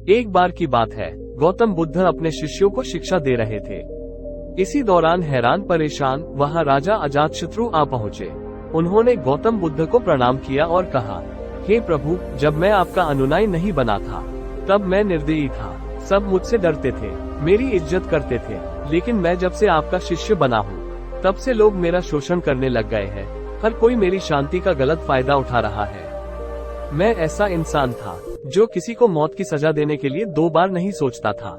एक बार की बात है, गौतम बुद्ध अपने शिष्यों को शिक्षा दे रहे थे। इसी दौरान हैरान परेशान वहां राजा अजातशत्रु आ पहुँचे। उन्होंने गौतम बुद्ध को प्रणाम किया और कहा, हे प्रभु, जब मैं आपका अनुयायी नहीं बना था तब मैं निर्दयी था। सब मुझसे डरते थे, मेरी इज्जत करते थे, लेकिन मैं जब से आपका शिष्य बना हूँ तब से लोग मेरा शोषण करने लग गए हैं। हर कोई मेरी शांति का गलत फायदा उठा रहा है। मैं ऐसा इंसान था जो किसी को मौत की सजा देने के लिए 2 बार नहीं सोचता था,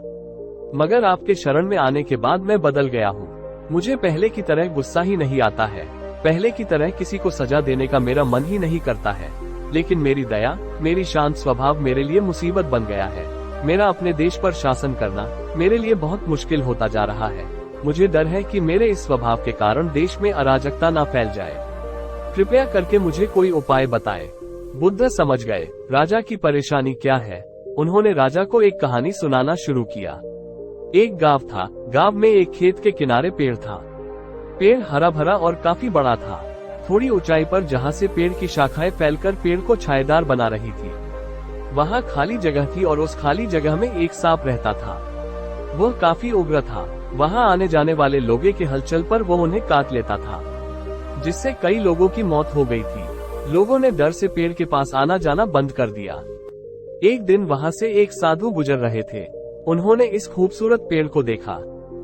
मगर आपके शरण में आने के बाद मैं बदल गया हूँ। मुझे पहले की तरह गुस्सा ही नहीं आता है, पहले की तरह किसी को सजा देने का मेरा मन ही नहीं करता है। लेकिन मेरी दया, मेरी शांत स्वभाव मेरे लिए मुसीबत बन गया है। मेरा अपने देश पर शासन करना मेरे लिए बहुत मुश्किल होता जा रहा है। मुझे डर है कि मेरे इस स्वभाव के कारण देश में अराजकता ना फैल जाए। कृपया करके मुझे कोई उपाय बताएं। बुद्ध समझ गए राजा की परेशानी क्या है। उन्होंने राजा को एक कहानी सुनाना शुरू किया। एक गांव था। गांव में एक खेत के किनारे पेड़ था। पेड़ हरा भरा और काफी बड़ा था। थोड़ी ऊंचाई पर जहां से पेड़ की शाखाएं फैलकर पेड़ को छायादार बना रही थी, वहां खाली जगह थी और उस खाली जगह में एक सांप रहता था। वह काफी उग्र था। वहां आने जाने वाले लोगों के हलचल पर वो उन्हें काट लेता था, जिससे कई लोगों की मौत हो गई थी। लोगों ने डर से पेड़ के पास आना जाना बंद कर दिया। एक दिन वहां से एक साधु गुजर रहे थे। उन्होंने इस खूबसूरत पेड़ को देखा।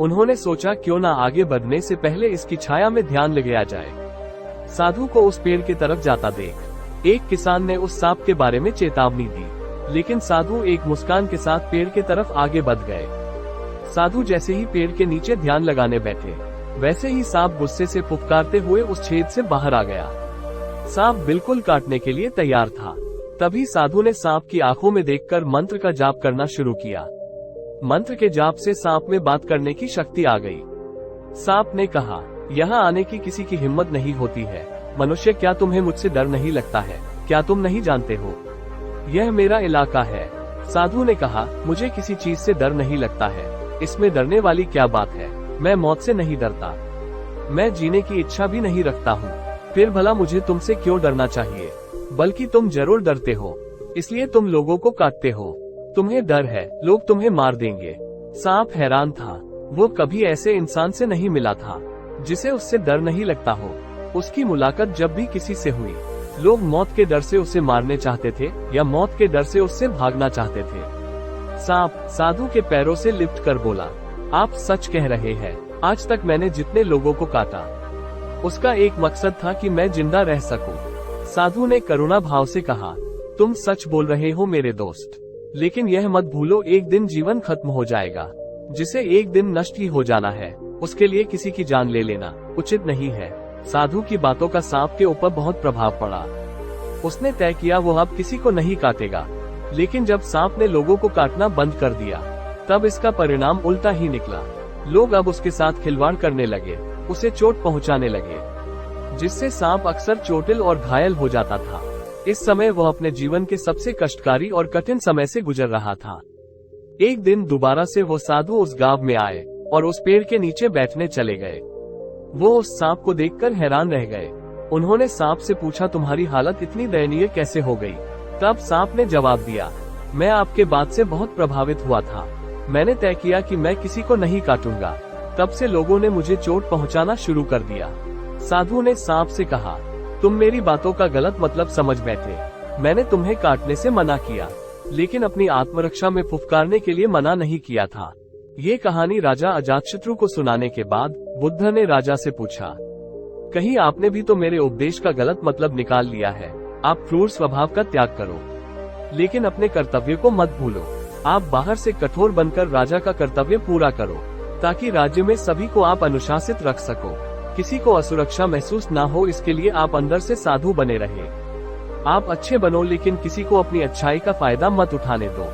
उन्होंने सोचा, क्यों ना आगे बढ़ने से पहले इसकी छाया में ध्यान लगाया जाए। साधु को उस पेड़ की तरफ जाता देख एक किसान ने उस सांप के बारे में चेतावनी दी, लेकिन साधु एक मुस्कान के साथ पेड़ की तरफ आगे बढ़ गए। साधु जैसे ही पेड़ के नीचे ध्यान लगाने बैठे, वैसे ही सांप गुस्से से फुफकारते हुए उस छेद से बाहर आ गया। सांप बिल्कुल काटने के लिए तैयार था। तभी साधु ने सांप की आंखों में देखकर मंत्र का जाप करना शुरू किया। मंत्र के जाप से सांप में बात करने की शक्ति आ गई। सांप ने कहा, यहाँ आने की किसी की हिम्मत नहीं होती है। मनुष्य, क्या तुम्हें मुझसे डर नहीं लगता है? क्या तुम नहीं जानते हो, यह मेरा इलाका है। साधु ने कहा, मुझे किसी चीज से डर नहीं लगता है। इसमें डरने वाली क्या बात है? मैं मौत से नहीं डरता। मैं जीने की इच्छा भी नहीं रखता हूँ। फिर भला मुझे तुमसे क्यों डरना चाहिए? बल्कि तुम जरूर डरते हो, इसलिए तुम लोगों को काटते हो। तुम्हें डर है लोग तुम्हें मार देंगे। सांप हैरान था। वो कभी ऐसे इंसान से नहीं मिला था जिसे उससे डर नहीं लगता हो। उसकी मुलाकात जब भी किसी से हुई, लोग मौत के डर से उसे मारने चाहते थे या मौत के डर से उससे भागना चाहते थे। सांप साधु के पैरों से लिपट कर बोला, आप सच कह रहे हैं। आज तक मैंने जितने लोगों को काटा, उसका एक मकसद था कि मैं जिंदा रह सकूं। साधु ने करुणा भाव से कहा, तुम सच बोल रहे हो मेरे दोस्त, लेकिन यह मत भूलो, एक दिन जीवन खत्म हो जाएगा, जिसे एक दिन नष्ट ही हो जाना है। उसके लिए किसी की जान ले लेना उचित नहीं है। साधु की बातों का सांप के ऊपर बहुत प्रभाव पड़ा। उसने तय किया वो अब किसी को नहीं काटेगा। लेकिन जब सांप ने लोगों को काटना बंद कर दिया, तब इसका परिणाम उल्टा ही निकला। लोग अब उसके साथ खिलवाड़ करने लगे, उसे चोट पहुंचाने लगे, जिससे सांप अक्सर चोटिल और घायल हो जाता था। इस समय वह अपने जीवन के सबसे कष्टकारी और कठिन समय से गुजर रहा था। एक दिन दोबारा से वो साधु उस गांव में आए और उस पेड़ के नीचे बैठने चले गए। वो उस सांप को देखकर हैरान रह गए। उन्होंने सांप से पूछा, तुम्हारी हालत इतनी दयनीय कैसे हो गई? तब सांप ने जवाब दिया, मैं आपके बात से बहुत प्रभावित हुआ था। मैंने तय किया कि मैं किसी को नहीं काटूंगा। तब से लोगों ने मुझे चोट पहुंचाना शुरू कर दिया। साधु ने सांप से कहा, तुम मेरी बातों का गलत मतलब समझ बैठे। मैंने तुम्हें काटने से मना किया, लेकिन अपनी आत्मरक्षा में फुफकारने के लिए मना नहीं किया था। ये कहानी राजा अजातशत्रु को सुनाने के बाद बुद्ध ने राजा से पूछा, कहीं आपने भी तो मेरे उपदेश का गलत मतलब निकाल लिया है? आप क्रूर स्वभाव का त्याग करो, लेकिन अपने कर्तव्य को मत भूलो। आप बाहर से कठोर बनकर राजा का कर्तव्य पूरा करो, ताकि राज्य में सभी को आप अनुशासित रख सको। किसी को असुरक्षा महसूस ना हो, इसके लिए आप अंदर से साधु बने रहे। आप अच्छे बनो, लेकिन किसी को अपनी अच्छाई का फायदा मत उठाने दो।